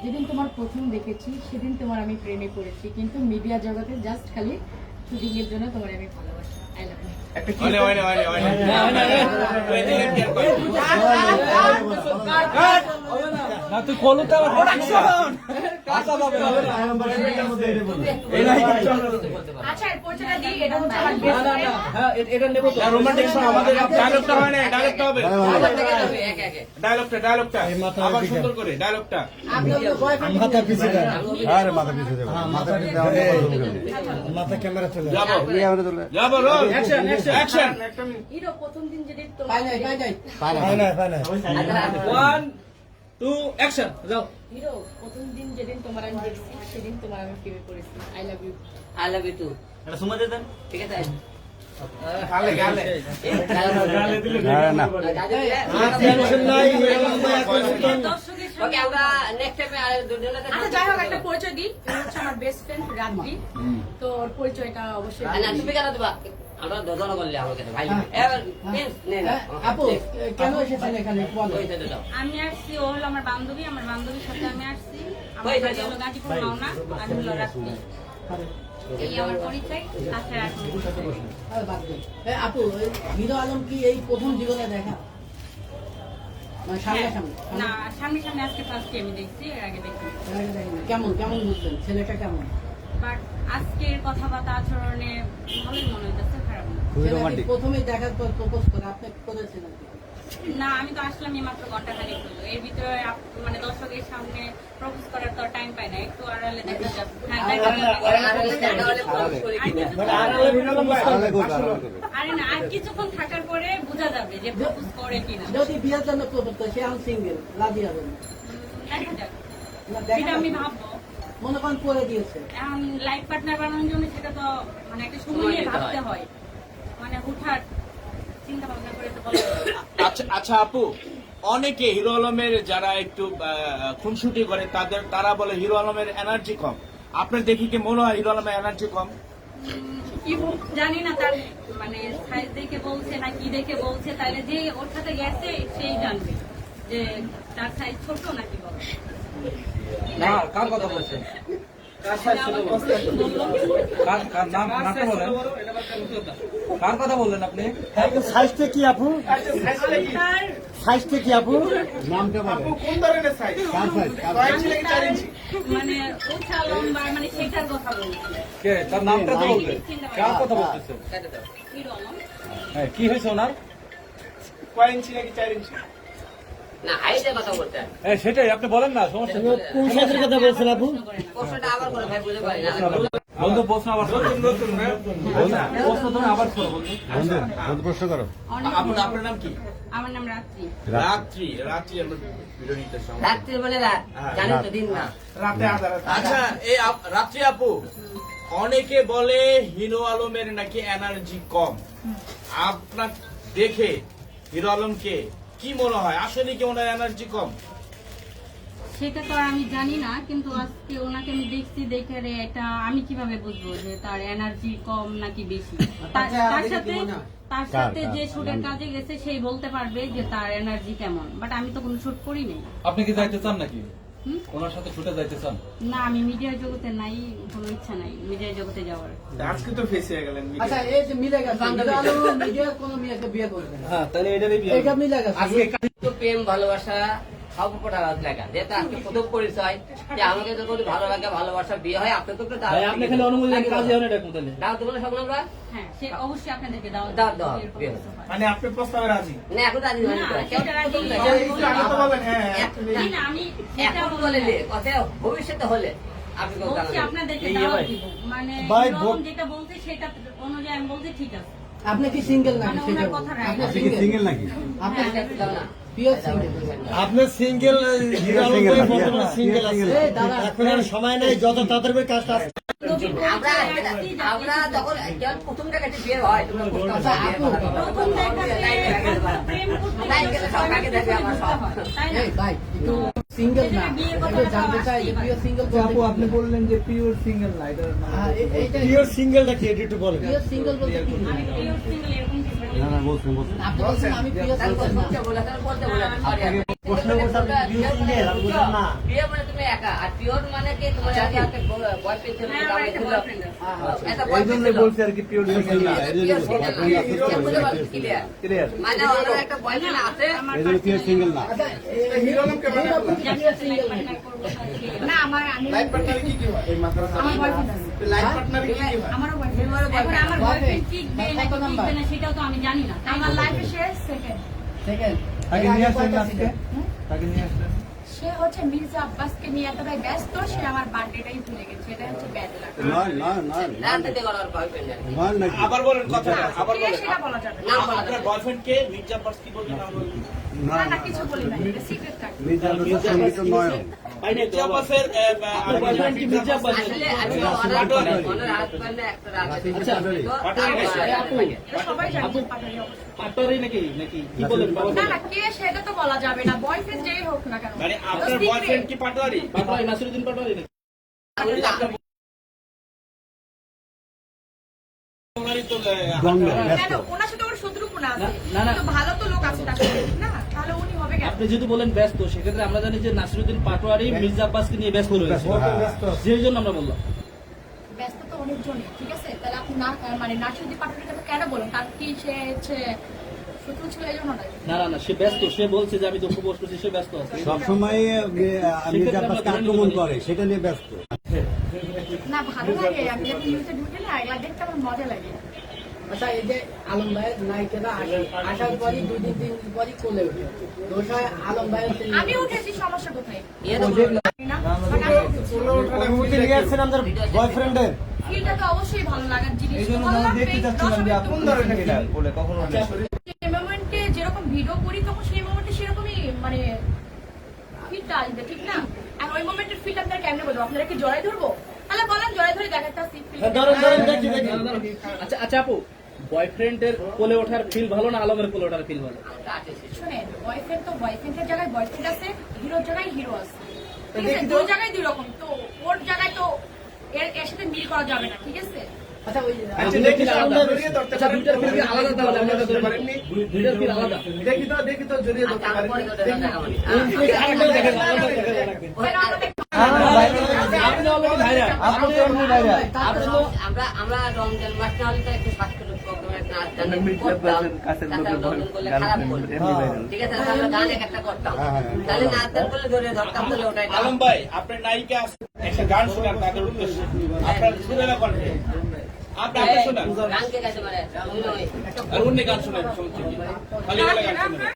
যেদিন তোমার প্রথম দেখেছি সেদিন তোমার আমি প্রেমে পড়েছি, কিন্তু মিডিয়া জগতে জাস্ট খালি শুটিং এর জন্য তোমার আমি ভালোবাসি। I love you. মাথা ক্যামেরা চলে হিরো প্রথম দিন যেদিন হিরো প্রথম দিন যেদিন তোমার আমি দেখছি সেদিন তোমার আমি প্রেমে পড়েছি। I love you. I love you too. এটা সুমা দে দেন, ঠিক আছে? একটা পরিচয় দিই, হচ্ছে আমার বেস্ট ফ্রেন্ড রাত্রি। তো ওর পরিচয়টা অবশ্যই আমরা দোদন করলে আমাকে ভাই আপু কেন এসেছেন এখানে? আমি আসছি, ও হলো আমার বান্ধবী, আমার বান্ধবীর সাথে আমি আসছি। আমার বাড়ি হলো গাজীপুর মাওনা, আমি হলো রাত্রি। এই আমার পরিচয়। আপু হিরো আলম কি এই প্রথম জীবনে দেখা? না, সামনে সামনে আজকে ফার্স্ট আমি দেখছি, এর আগে দেখিনি। কেমন কেমন বুঝছেন ছেলেটা কেমন? বাট আজকের কথাবার্তা আচরণে ভালোই মনে হইতেছে, খারাপ না। প্রথমে দেখার পর প্রপোজ করে আপনি করেছেন? না, আমি তো আসলাম এই মাত্র ঘন্টা খানিক হলো। এর ভিতরে মানে দর্শকের সামনে প্রপোজ করার তো টাইম পাই না, একটু আড়ালে দেখা যাবে। আরে না, আর কিছুক্ষণ থাকার পরে বোঝা যাবে যে প্রপোজ করে কিনা। যদি বিয়ের জন্য প্রপোজ করে সে আমি সিঙ্গেল, রাজি হবেন? দেখা যাক, সেটা আমি ভাববো। মনে করেন করে দিয়েছে, এখন লাইফ পার্টনার বানানোর জন্য সেটা তো মানে একটা সময় নিয়ে ভাবতে হয়, মানে হুটহাট চিন্তা ভাবনা করে তো বলা যায় না। আচ্ছা আপু, অনেকে হিরো আলমের যারা একটু খুনসুটি করে তারা বলে হিরো আলমের এনার্জি কম। আপনার দেখি কি মনে হয় হিরো আলমের এনার্জি কম? জানি না, তার মানে সাইজ দেখে বলছে না কি দেখে বলছে, তাহলে যে ওর সাথে গেছে সেই জানবে যে তার সাইজ ছোট নাকি বড়। না, কার কথা বলছেন? কার কথা বললেন আপনি? সাইজটা কি আপু? সাইজটা কি আপু? নামটা বলেন। কোন ধরনের সাইজ? মানে উঁচা লম্বা, মানে সেটার কথা বলছি। কে তার নামটা তো বলবেন? কার কথা বলতেছেন? হিরো আলম। হ্যাঁ, কি হয়েছে ওনার? কয় ইঞ্চি নাকি 4 ইঞ্চি? না, হাইটের কথা বলতে হয়। সেটাই আপনি বলেন না, সমস্যা নেই। কোন সাইজের কথা বলছেন আপু? প্রশ্নটা আবার করে ভাই, বুঝতে পারি না। বন্ধু প্রশ্ন আবার প্রশ্ন তুমি আবার করো বন্ধু প্রশ্ন করো। আপনার নাম কি? আমার নাম রাত্রি। রাত্রি আমরা ভিডিও নিতে সময়। রাত্রি বলে রাত, জানি তো দিন না। আচ্ছা, এই রাত্রি আপু, অনেকে বলে হিরো আলমের নাকি এনার্জি কম। আপনার দেখে হিরো আলমকে কি মনে হয়, আসলে কি ওনার এনার্জি কম? সেটা তো আর আমি জানি না, কিন্তু আজকে ওনাকে আমি দেখছি, দেখে রে এটা আমি কিভাবে বুঝবো যে তার এনার্জি কম নাকি বেশি? তার সাথে যে শুটের কাজে গেছে সেই বলতে পারবে যে তার এনার্জি কেমন, বাট আমি তো কোনো শুট করি নাই। আপনি কি যাইতে চান নাকি ওনার সাথে শুটে যাইতে চান? না, আমি মিডিয়া জগতে নাই, কোনো ইচ্ছা নাই মিডিয়া জগতে যাওয়ার। আজকে তো ফেসে গেলেন। আচ্ছা এই যে মিলে গেছে মিডিয়ার কোনো মেয়েকে বিয়ে করবে না? হ্যাঁ, তাহলে এটারই বিয়ে। এটা মিলে গেছে। আজকে তো প্রেম ভালোবাসা সব কটা রাত লাগা, যেহেতু আজকে প্রথম পরিচয়, যে আমাকে যখন ভালো লাগে ভালোবাসা বিয়ে হয়, আপনি তো আপনি খালি অনুমতি লাগে কাজে হন, এটা কোথায় দাও তো বলে সকল আমরা। হ্যাঁ, সে অবশ্যই আপনাদেরকে দাও দাও দাও। মানে আপনি প্রস্তাবে রাজি? না, এখন রাজি হয়নি তো। কেউ সেটা রাজি প্রথম না। দেখা। আগে তো বলেন হ্যাঁ। না, আমি সেটা এখন বলে নে, কথা ভবিষ্যতে হলে আপনি কোন বলছি কারণে আপনাদেরকে দাও দিব, মানে হিরো আলম যেটা বলছে সেটা অনুযায়ী আমি বলছি ঠিক আছে। আপনি কি সিঙ্গেল নাকি? মানে ওনার কথা রাইট। আপনি কি সিঙ্গেল নাকি? আপনি দাও না। Pure single? আপনি সিঙ্গেল হিরো আলম বর্তমানে সিঙ্গেল আছে। এখন আর সময় নেই, যত তাড়াতাড়ি কাজটা আমরা যখন প্রথম জায়গায় বিয়ে হয়, তোমরা প্রথম দেখাতে প্রেম করতে সব আগে দেখবে আমার সব। তাই না? ভাই সিঙ্গেল না বিয়ে একটু কথাটা জানতে চাই যে আসতেই পিওর সিঙ্গেল আপু আপনি বললেন যে পিওর সিঙ্গেল না এটা এটা পিওর সিঙ্গেলটা কি এটা একটু বলেন। পিওর সিঙ্গেল বলতে কি আমি পিওর সিঙ্গেল এরকম কিছু বলি না। আপনি বলছেন আমি পিওর তারপর সিঙ্গেল না বলতে বলে, তারপর বলতে বলে। প্রশ্ন করতে আপনি পিওর সিঙ্গেল আমি বললাম না। বিয়ে মানে তুমি একা, আর পিওর মানে কি তোমার একা একটা বয়ফ্রেন্ড ছিল, হ্যাঁ, আমার একটা boyfriend আছে। একটা এই boyfriend জন্য ছিল। বলছি আর কি পিওর সিঙ্গেল না এই জন্য Pure single না। এটা বুঝতে পারছি, clear। ক্লিয়ার মানে ওনার একটা বয়ফ্রেন্ড আছে, আমার এই জন্য পিওর সিঙ্গেল না আচ্ছা হিরো আলম কে বানা যার সাথে life partner করবো তার ছিল। না আমার আমি লাইফ পার্টনার কি কি হয় আমার বয়ফ্রেন্ড আছে লাইফ পার্টনার কি কি হয় আমারও বয়ফ্রেন্ড এখন আমার boyfriend টিকবে কত নাকি নাম্বার? টিকবে না সেটাও তো আমি জানি না। তাই আমার না? লাইফে সে সেকেন্ড সেকেন্ড তাকে নিয়ে আসলেন আজকে তাকে নিয়ে আসলেন সে হচ্ছে মির্জা আব্বাসকে নিয়ে এতটাই ব্যস্ত সে আমার বার্থডেটাই ভুলে গেছে এটা হচ্ছে ব্যাড লাগ রাজনীতি করার বয়ফ্রেন্ড আর কি। আবার বলেন কথা, আবার কে বলেন। সেটা বলা যাবে না নাম বলা যাবে আপনার না। বয়ফ্রেন্ড কে মির্জা আব্বাস কি বলবেন না বলবেন? না না কিছু বলি না এটা সিক্রেট থাকে মির্জা আব্বাসের boyfriend কি মির্জা আব্বাস? আসলে আমি তো ওনার হাজবেন্ডে একটা রাজনীতি আচ্ছা, পাটোয়ারি নেশা। এটা সবাই জানে পাঠালি অবশ্যই। পাটোয়ারি নাকি নাকি কি বলেন না না কে সেটা তো বলা যাবে না বয়ফ্রেন্ড যেই হোক না কেন মানে তো আপনার secret। বয়ফ্রেন্ড কি পাটোয়ারি? পাটোয়ারি নাসিরউদ্দিন পাটোয়ারি নাকি ওনারই তো কেন ওনার সাথে ওর শত্রুপনা আছে না, না। কিন্তু ভালো তো লোক আছে তার সাথে না তাহলে উনি হবে কেন আপনি যেহেতু বলেন ব্যস্ত সেক্ষেত্রে আমরা জানি যে নাসিরউদ্দিন পাটোয়ারি মির্জা আব্বাসকে নিয়ে ব্যস্ত রয়েছে সেই জন্য আমরা বললাম ব্যস্ত তো অনেকজনই ঠিক আছে তাহলে আপনি না মানে নার্সিদি পাঠানোর কথা কেন বলেন তার কি সে হচ্ছে শত্রু ছিল এই জন্য না না না না সে ব্যস্ত সে বলছে যে আমি দুঃখ পোষ করছি সে ব্যস্ত আছে সবসময় মির্জা আব্বাসকে আক্রমণ করে সেটা নিয়ে ব্যস্ত। না ভালো লাগে আমি যখন নিউজে ঢুকে না এগুলা দেখতে আমার মজা লাগে আচ্ছা এই যে আলম ভাইয়ের নায়িকারা আসার পরই 2-3 দিন পরই কোলে উঠে দোষা আলম ভাইয়ের সেই আমি উঠেছি সমস্যা কোথায় ইয়ে তো বলবেন। না বাট আমি উঠেছি। অনুমতি নিয়ে আসছেন আমাদের বয়ফ্রেন্ডের ফিলটা তো অবশ্যই ভালো লাগার জিনিস এই জন্য আমরা দেখতে চাচ্ছিলাম যে আপনি কোন ধরনের কিনা বলে কখনো সেই মোমেন্টে যেরকম ভিডিও করি তখন সেই মোমেন্টে সেরকমই মানে ফিলটা আসবে ঠিক না আর ওই মোমেন্টের ফিলটা আপনারা কেমনে বলবো আপনারা কি জড়াই ধরবো তাহলে বলেন জড়াই ধরে দেখাতে আসি ধরেন ধরেন দেখি দেখি আচ্ছা আচ্ছা আপু বয়ফ্রেন্ডের কোলে ওঠার ফিল ভালো না আলমের কোলে ওঠার ফিল ভালো আমরা artist। শুনেন বয়ফ্রেন্ড তো বয়ফ্রেন্ডের জায়গায় বয়ফ্রেন্ড আছে হিরোর জায়গায় হিরো আছে ঠিক আছে দুই জায়গায় দুই রকম তো ওর জায়গায় তো এর সাথে মিল করা যাবে না ঠিক আছে আচ্ছা ওই আচ্ছা দেখি আলাদা আচ্ছা দুইটার ফিল কি আলাদা তাহলে আমরা ধরে পারেননি দুইটার ফিল আলাদা দেখি তো জড়িয়ে আর তারপরে তো দেখাবো না। আলাদা দেখেন আলাদা দেখেন আপনি অলরেডি ভাইরা আপনি অলরেডি ভাইরা আপনি তো আমরা রমজান মাস না হলে তো একটু সাংস্কৃতিক প্রোগ্রামে নাচ গান করতাম। তাছাড়া রমজান করলে খারাপ করবে। ঠিক আছে তাহলে আমরা গান একটা করতাম তাহলে নাচ গান করলে ধরে ধরতাম তাহলে ওটাই আলম ভাই আপনার নায়িকা আছে, একটা গান শোনান তাদের উদ্দেশ্যে আপনার সুরেলা কণ্ঠে আপনি শোনান গানকে গাইতে পারে আর অন্য গান শোনান সমস্যা কি? খালি গান শোনান